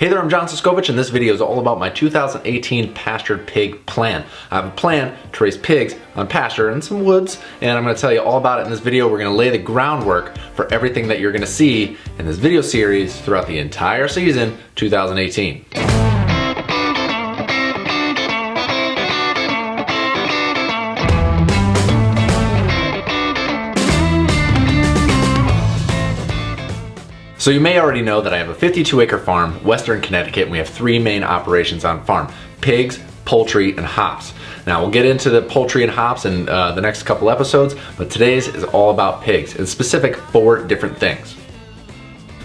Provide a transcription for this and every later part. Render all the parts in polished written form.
Hey there, I'm John Soskovich, and this video is all about my 2018 pastured pig plan. I have a plan to raise pigs on pasture and some woods, and I'm going to tell you all about it in this video. We're going to lay the groundwork for everything that you're going to see in this video series throughout the entire season 2018. So you may already know that I have a 52-acre farm, Western Connecticut, and we have three main operations on farm: pigs, poultry, and hops. Now we'll get into the poultry and hops in the next couple episodes, but today's is all about pigs, and specific 4 different things.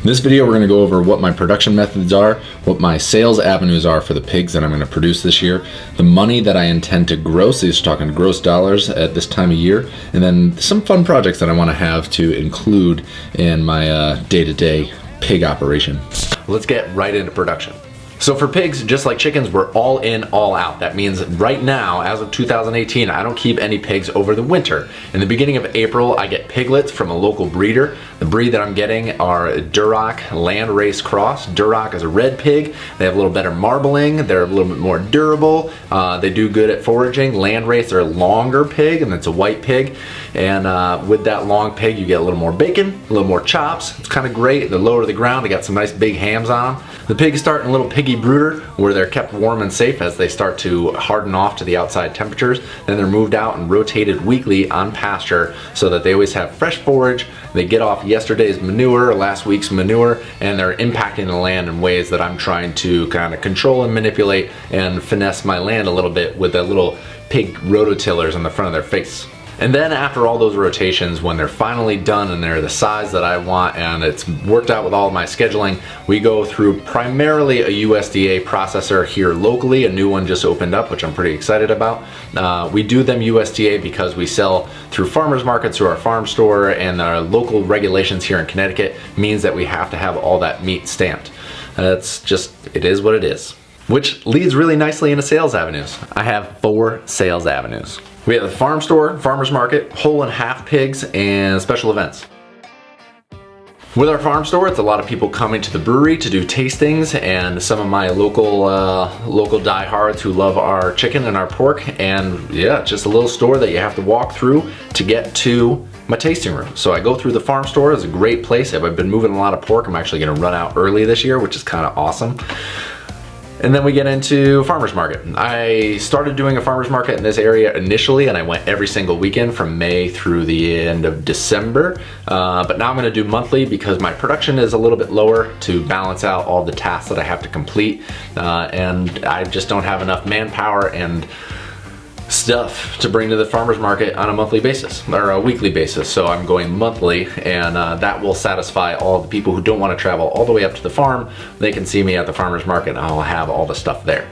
In this video, we're going to go over what my production methods are, what my sales avenues are for the pigs that I'm going to produce this year, the money that I intend to gross, these are talking gross dollars at this time of year, and then some fun projects that I want to have to include in my day-to-day pig operation. Let's get right into production. So for pigs, just like chickens, we're all in, all out. That means right now, as of 2018, I don't keep any pigs over the winter. In the beginning of April, I get piglets from a local breeder. The breed that I'm getting are Duroc Land Race Cross. Duroc is a red pig. They have a little better marbling. They're a little bit more durable. They do good at foraging. Land Race, they're a longer pig, and it's a white pig. And with that long pig, you get a little more bacon, a little more chops. It's kind of great. They're lower to the ground. They got some nice big hams on them. The pigs start in a little piggy brooder where they're kept warm and safe as they start to harden off to the outside temperatures. Then they're moved out and rotated weekly on pasture so that they always have fresh forage. They get off yesterday's manure or last week's manure, and they're impacting the land in ways that I'm trying to kind of control and manipulate and finesse my land a little bit with the little pig rototillers on the front of their face. And then after all those rotations, when they're finally done and they're the size that I want and it's worked out with all of my scheduling, we go through primarily a USDA processor here locally. A new one just opened up, which I'm pretty excited about. We do them USDA because we sell through farmers markets, through our farm store, and our local regulations here in Connecticut means that we have to have all that meat stamped. That's just, it is what it is. Which leads really nicely into sales avenues. I have 4 sales avenues. We have the farm store, farmers market, whole and half pigs, and special events. With our farm store, it's a lot of people coming to the brewery to do tastings, and some of my local diehards who love our chicken and our pork. And yeah, just a little store that you have to walk through to get to my tasting room. So I go through the farm store. It's a great place. I've been moving a lot of pork. I'm actually going to run out early this year, which is kind of awesome. And then we get into farmers market. I started doing a farmers market in this area initially, and I went every single weekend from May through the end of December. But now I'm gonna do monthly because my production is a little bit lower to balance out all the tasks that I have to complete. And I just don't have enough manpower and stuff to bring to the farmers market on a monthly basis or a weekly basis. So I'm going monthly, and that will satisfy all the people who don't want to travel all the way up to the farm. They can see me at the farmers market and I'll have all the stuff there.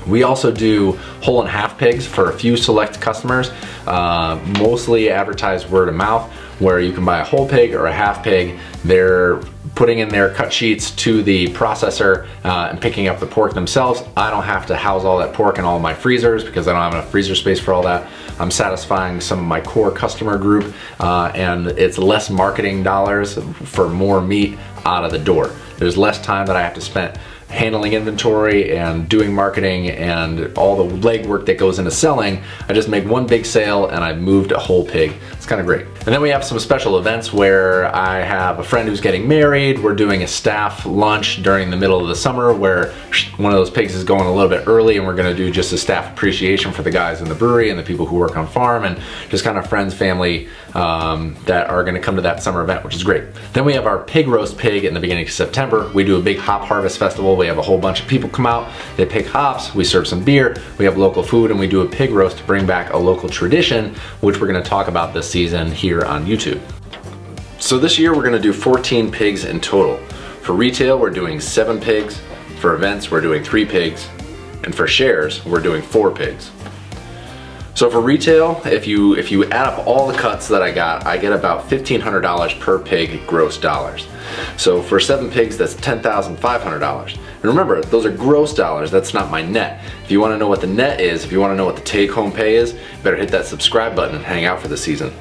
We also do whole and half pigs for a few select customers, mostly advertised word of mouth, where you can buy a whole pig or a half pig. They're putting in their cut sheets to the processor and picking up the pork themselves. I don't have to house all that pork in all of my freezers because I don't have enough freezer space for all that. I'm satisfying some of my core customer group, and it's less marketing dollars for more meat out of the door. There's less time that I have to spend handling inventory and doing marketing and all the legwork that goes into selling. I just make one big sale and I've moved a whole pig. It's kind of great. And then we have some special events where I have a friend who's getting married. We're doing a staff lunch during the middle of the summer where one of those pigs is going a little bit early, and we're gonna do just a staff appreciation for the guys in the brewery and the people who work on farm, and just kind of friends, family that are gonna come to that summer event, which is great. Then we have our pig roast pig in the beginning of September. We do a big hop harvest festival. We have a whole bunch of people come out, they pick hops, we serve some beer, we have local food, and we do a pig roast to bring back a local tradition, which we're gonna talk about this season here on YouTube. So this year we're gonna do 14 pigs in total. For retail, we're doing 7 pigs. For events, we're doing 3 pigs. And for shares, we're doing 4 pigs. So for retail, if you add up all the cuts that I get about $1,500 per pig gross dollars. So for 7 pigs, that's $10,500. And remember, those are gross dollars, that's not my net. If you wanna know what the net is, if you wanna know what the take-home pay is, better hit that subscribe button and hang out for the season.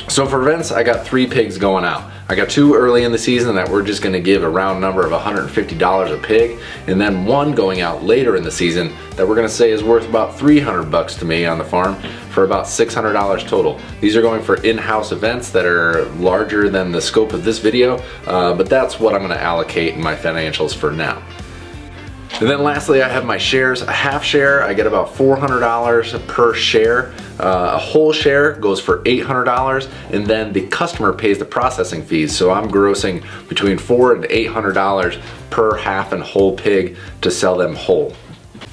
So for events, I got 3 pigs going out. I got 2 early in the season that we're just gonna give a round number of $150 a pig, and then 1 going out later in the season that we're gonna say is worth about 300 bucks to me on the farm for about $600 total. These are going for in-house events that are larger than the scope of this video, but that's what I'm gonna allocate in my financials for now. And then lastly, I have my shares. A half share, I get about $400 per share. A whole share goes for $800, and then the customer pays the processing fees. So I'm grossing between $400 and $800 per half and whole pig to sell them whole.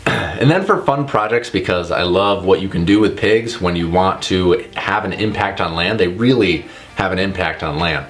And then for fun projects, because I love what you can do with pigs when you want to have an impact on land. They really have an impact on land.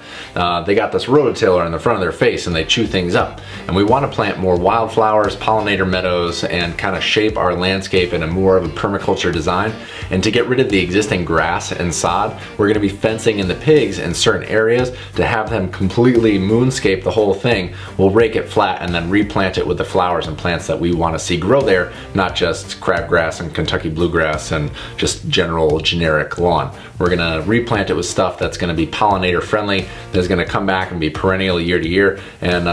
They got this rototiller in the front of their face and they chew things up. And we want to plant more wildflowers, pollinator meadows, and kind of shape our landscape in a more of a permaculture design. And to get rid of the existing grass and sod, we're going to be fencing in the pigs in certain areas to have them completely moonscape the whole thing. We'll rake it flat and then replant it with the flowers and plants that we want to see grow there, not just crabgrass and Kentucky bluegrass and just general generic lawn. We're going to replant it with stuff that's going to be pollinator friendly, that's going to come back and be perennial year to year, and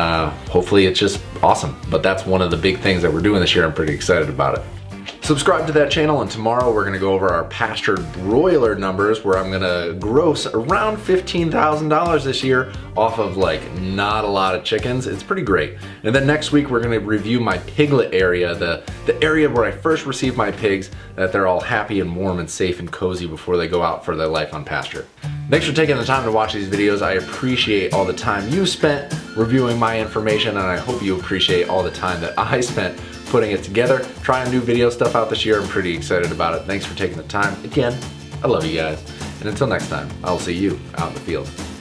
hopefully it's just awesome. But that's one of the big things that we're doing this year. I'm pretty excited about it. Subscribe to that channel, and tomorrow we're gonna go over our pastured broiler numbers, where I'm gonna gross around $15,000 this year off of like not a lot of chickens. It's pretty great. And then next week we're gonna review my piglet area, the area where I first received my pigs, that they're all happy and warm and safe and cozy before they go out for their life on pasture. Thanks for taking the time to watch these videos. I appreciate all the time you spent reviewing my information, and I hope you appreciate all the time that I spent putting it together, trying new video stuff out this year. I'm pretty excited about it. Thanks for taking the time. Again, I love you guys. And until next time, I'll see you out in the field.